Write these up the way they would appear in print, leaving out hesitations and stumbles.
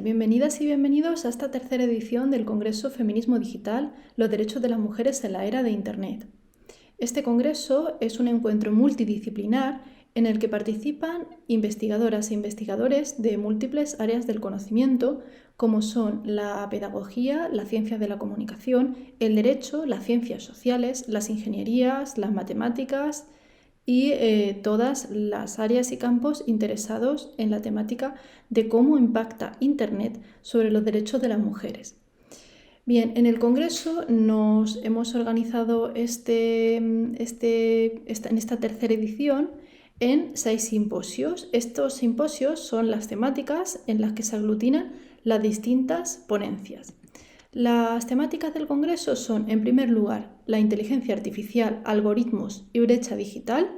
bienvenidas y bienvenidos a esta tercera edición del Congreso Feminismo Digital, los derechos de las mujeres en la era de Internet. Este congreso es un encuentro multidisciplinar en el que participan investigadoras e investigadores de múltiples áreas del conocimiento, como son la pedagogía, las ciencias de la comunicación, el derecho, las ciencias sociales, las ingenierías, las matemáticas y todas las áreas y campos interesados en la temática de cómo impacta Internet sobre los derechos de las mujeres. Bien, en el Congreso nos hemos organizado en esta tercera edición en 6 simposios. Estos simposios son las temáticas en las que se aglutinan las distintas ponencias. Las temáticas del Congreso son, en primer lugar, la inteligencia artificial, algoritmos y brecha digital.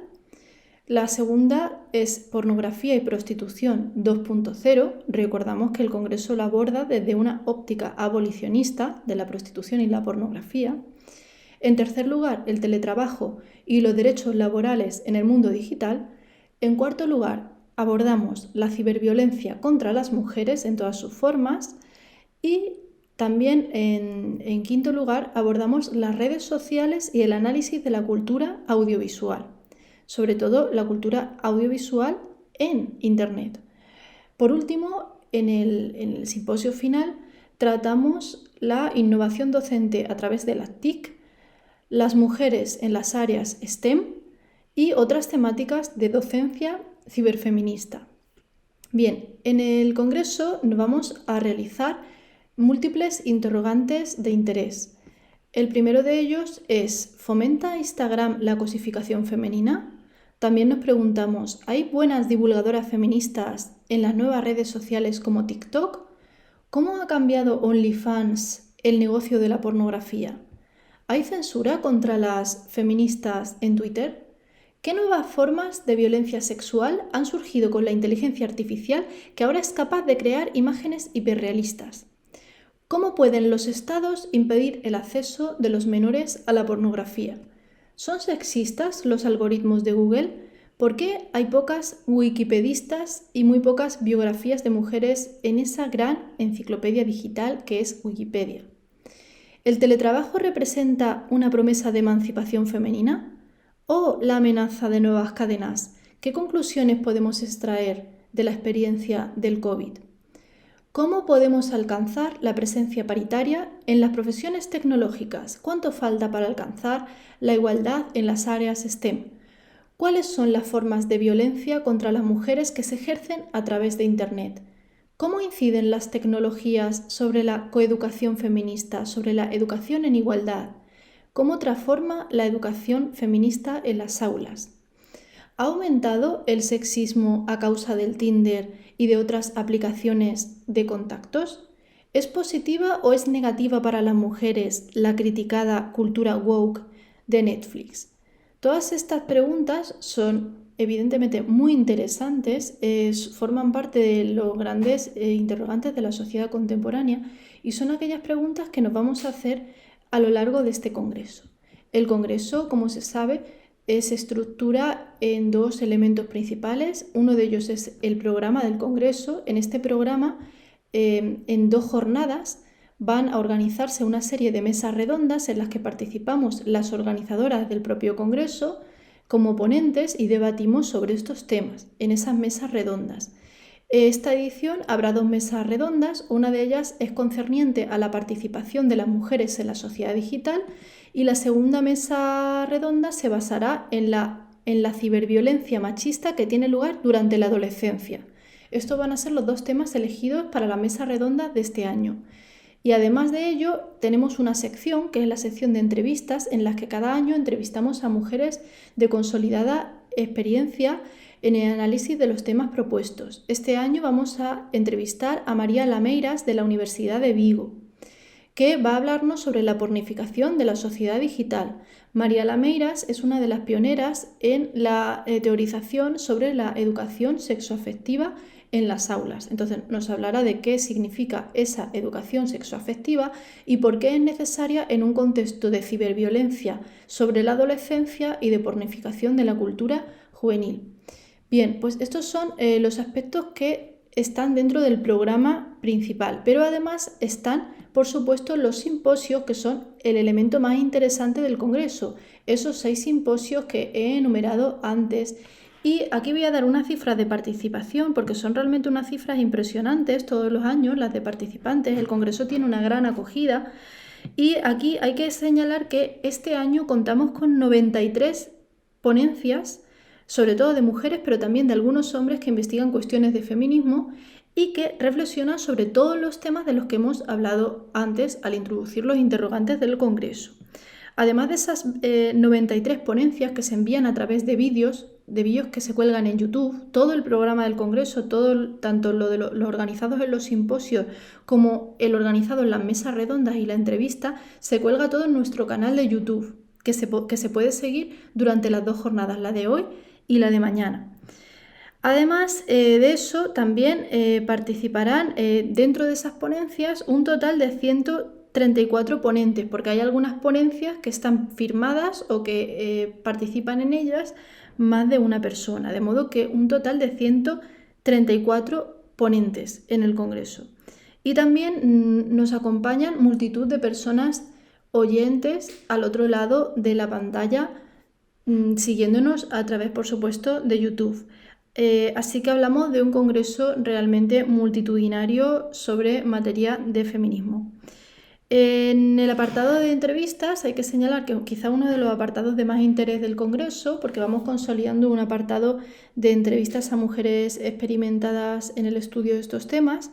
La segunda es pornografía y prostitución 2.0. Recordamos que el Congreso lo aborda desde una óptica abolicionista de la prostitución y la pornografía. En tercer lugar, el teletrabajo y los derechos laborales en el mundo digital. En cuarto lugar, abordamos la ciberviolencia contra las mujeres en todas sus formas. Y también, en quinto lugar, abordamos las redes sociales y el análisis de la cultura audiovisual, sobre todo la cultura audiovisual en Internet. Por último, en el simposio final, tratamos la innovación docente a través de las TIC, las mujeres en las áreas STEM y otras temáticas de docencia ciberfeminista. Bien, en el Congreso nos vamos a realizar múltiples interrogantes de interés. El primero de ellos es: ¿fomenta Instagram la cosificación femenina? También nos preguntamos: ¿hay buenas divulgadoras feministas en las nuevas redes sociales como TikTok? ¿Cómo ha cambiado OnlyFans el negocio de la pornografía? ¿Hay censura contra las feministas en Twitter? ¿Qué nuevas formas de violencia sexual han surgido con la inteligencia artificial que ahora es capaz de crear imágenes hiperrealistas? ¿Cómo pueden los estados impedir el acceso de los menores a la pornografía? ¿Son sexistas los algoritmos de Google? ¿Por qué hay pocas wikipedistas y muy pocas biografías de mujeres en esa gran enciclopedia digital que es Wikipedia? ¿El teletrabajo representa una promesa de emancipación femenina o la amenaza de nuevas cadenas? ¿Qué conclusiones podemos extraer de la experiencia del COVID? ¿Cómo podemos alcanzar la presencia paritaria en las profesiones tecnológicas? ¿Cuánto falta para alcanzar la igualdad en las áreas STEM? ¿Cuáles son las formas de violencia contra las mujeres que se ejercen a través de Internet? ¿Cómo inciden las tecnologías sobre la coeducación feminista, sobre la educación en igualdad? ¿Cómo transforma la educación feminista en las aulas? ¿Ha aumentado el sexismo a causa del Tinder y de otras aplicaciones de contactos? ¿Es positiva o es negativa para las mujeres la criticada cultura woke de Netflix? Todas estas preguntas son evidentemente muy interesantes, forman parte de los grandes interrogantes de la sociedad contemporánea y son aquellas preguntas que nos vamos a hacer a lo largo de este congreso. El congreso, como se sabe, se estructura en 2 elementos principales. Uno de ellos es el programa del Congreso. En este programa, en 2 jornadas, van a organizarse una serie de mesas redondas en las que participamos las organizadoras del propio Congreso como ponentes y debatimos sobre estos temas en esas mesas redondas. Esta edición habrá 2 mesas redondas. Una de ellas es concerniente a la participación de las mujeres en la sociedad digital y la segunda mesa redonda se basará en la ciberviolencia machista que tiene lugar durante la adolescencia. Estos van a ser los 2 temas elegidos para la mesa redonda de este año. Y además de ello, tenemos una sección que es la sección de entrevistas en las que cada año entrevistamos a mujeres de consolidada experiencia en el análisis de los temas propuestos. Este año vamos a entrevistar a María Lameiras de la Universidad de Vigo, que va a hablarnos sobre la pornificación de la sociedad digital. María Lameiras es una de las pioneras en la teorización sobre la educación sexoafectiva en las aulas. Entonces nos hablará de qué significa esa educación sexoafectiva y por qué es necesaria en un contexto de ciberviolencia sobre la adolescencia y de pornificación de la cultura juvenil. Bien, pues estos son los aspectos que están dentro del programa principal, pero además están, por supuesto, los simposios, que son el elemento más interesante del Congreso, esos 6 simposios que he enumerado antes. Y aquí voy a dar una cifra de participación, porque son realmente unas cifras impresionantes todos los años, las de participantes. El Congreso tiene una gran acogida y aquí hay que señalar que este año contamos con 93 ponencias, sobre todo de mujeres, pero también de algunos hombres que investigan cuestiones de feminismo y que reflexionan sobre todos los temas de los que hemos hablado antes al introducir los interrogantes del Congreso. Además de esas 93 ponencias que se envían a través de vídeos que se cuelgan en YouTube, todo el programa del Congreso, tanto lo de los organizados en los simposios como el organizado en las mesas redondas y la entrevista, se cuelga todo en nuestro canal de YouTube, que se puede seguir durante las 2 jornadas, la de hoy y la de mañana. Además de eso, también participarán dentro de esas ponencias un total de 134 ponentes, porque hay algunas ponencias que están firmadas o que participan en ellas más de una persona, de modo que un total de 134 ponentes en el Congreso. Y también nos acompañan multitud de personas oyentes al otro lado de la pantalla, siguiéndonos a través, por supuesto, de YouTube. Así que hablamos de un congreso realmente multitudinario sobre materia de feminismo. En el apartado de entrevistas hay que señalar que quizá uno de los apartados de más interés del Congreso, porque vamos consolidando un apartado de entrevistas a mujeres experimentadas en el estudio de estos temas,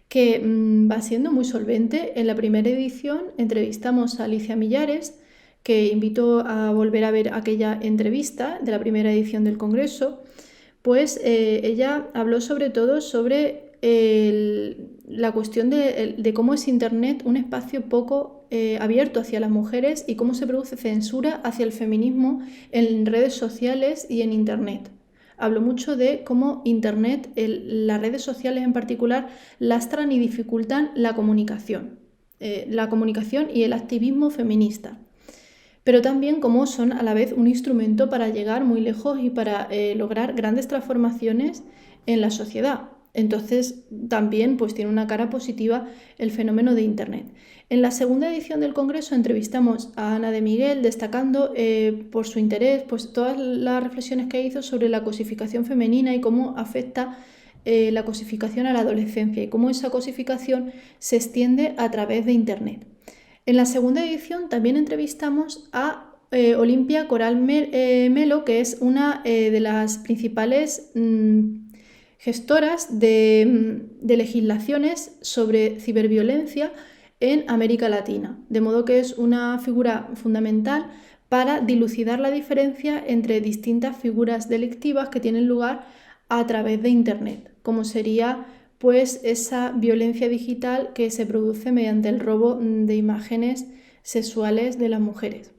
que va siendo muy solvente. En la primera edición entrevistamos a Alicia Millares, que invito a volver a ver aquella entrevista de la primera edición del Congreso. Pues ella habló sobre todo sobre la cuestión de cómo es Internet un espacio poco abierto hacia las mujeres y cómo se produce censura hacia el feminismo en redes sociales y en Internet. Habló mucho de cómo Internet, las redes sociales en particular, lastran y dificultan la comunicación y el activismo feminista, pero también cómo son a la vez un instrumento para llegar muy lejos y para lograr grandes transformaciones en la sociedad. Entonces también pues tiene una cara positiva el fenómeno de Internet. En la segunda edición del Congreso entrevistamos a Ana de Miguel, destacando por su interés pues todas las reflexiones que hizo sobre la cosificación femenina y cómo afecta la cosificación a la adolescencia y cómo esa cosificación se extiende a través de Internet. En la segunda edición también entrevistamos a Olimpia Coral Melo, que es una de las principales gestoras de legislaciones sobre ciberviolencia en América Latina, de modo que es una figura fundamental para dilucidar la diferencia entre distintas figuras delictivas que tienen lugar a través de Internet, como sería pues esa violencia digital que se produce mediante el robo de imágenes sexuales de las mujeres.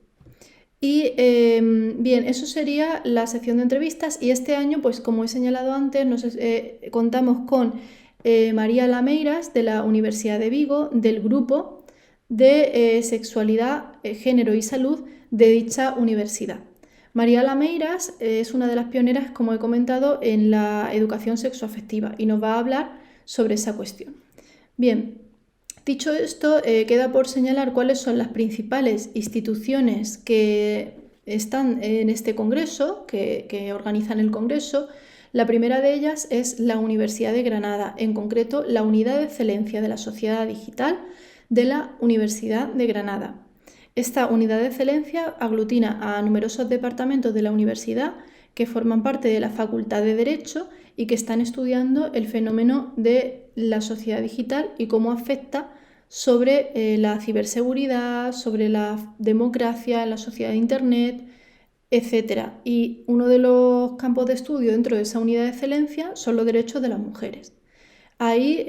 Y bien, eso sería la sección de entrevistas y este año, pues como he señalado antes, contamos con María Lameiras de la Universidad de Vigo, del grupo de Sexualidad, Género y Salud de dicha universidad. María Lameiras es una de las pioneras, como he comentado, en la educación sexoafectiva y nos va a hablar sobre esa cuestión. Bien, dicho esto, queda por señalar cuáles son las principales instituciones que están en este congreso, que organizan el congreso. La primera de ellas es la Universidad de Granada, en concreto la Unidad de Excelencia de la Sociedad Digital de la Universidad de Granada. Esta unidad de excelencia aglutina a numerosos departamentos de la universidad que forman parte de la Facultad de Derecho y que están estudiando el fenómeno de la sociedad digital y cómo afecta sobre la ciberseguridad, sobre la democracia en la sociedad de Internet, etc. Y uno de los campos de estudio dentro de esa unidad de excelencia son los derechos de las mujeres. Ahí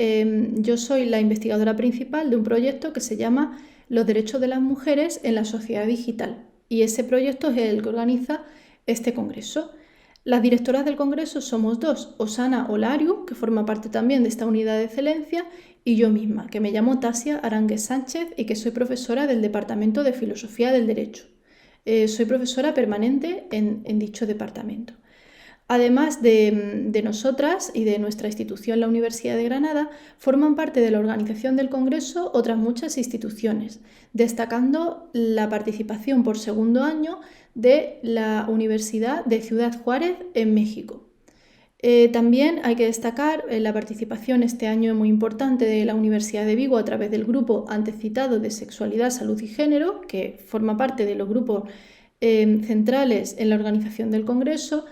yo soy la investigadora principal de un proyecto que se llama Los derechos de las mujeres en la sociedad digital. Y ese proyecto es el que organiza este congreso. Las directoras del congreso somos dos, Osana Olariu, que forma parte también de esta unidad de excelencia, y yo misma, que me llamo Tasia Aránguez Sánchez y que soy profesora del Departamento de Filosofía del Derecho. Soy profesora permanente en dicho departamento. Además de nosotras y de nuestra institución, la Universidad de Granada, forman parte de la organización del Congreso otras muchas instituciones, destacando la participación por segundo año de la Universidad de Ciudad Juárez en México. También hay que destacar la participación este año muy importante de la Universidad de Vigo a través del grupo antes citado de Sexualidad, Salud y Género, que forma parte de los grupos centrales en la organización del Congreso.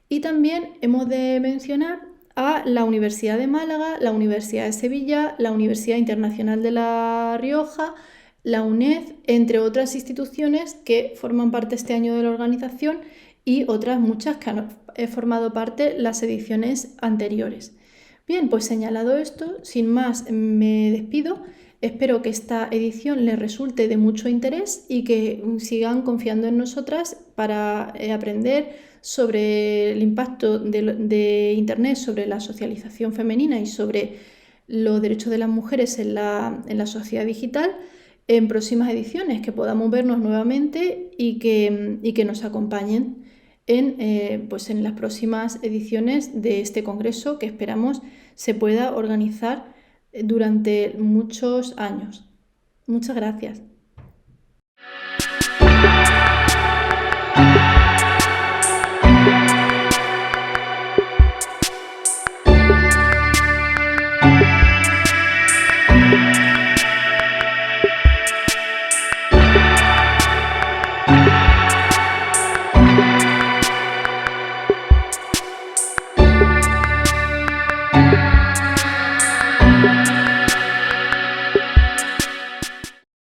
Y también hemos de mencionar a la Universidad de Málaga, la Universidad de Sevilla, la Universidad Internacional de La Rioja, la UNED, entre otras instituciones que forman parte este año de la organización y otras muchas que han formado parte las ediciones anteriores. Bien, pues señalado esto, sin más me despido. Espero que esta edición les resulte de mucho interés y que sigan confiando en nosotras para aprender sobre el impacto de Internet sobre la socialización femenina y sobre los derechos de las mujeres en la sociedad digital en próximas ediciones, que podamos vernos nuevamente y que nos acompañen en las próximas ediciones de este congreso que esperamos se pueda organizar durante muchos años. Muchas gracias.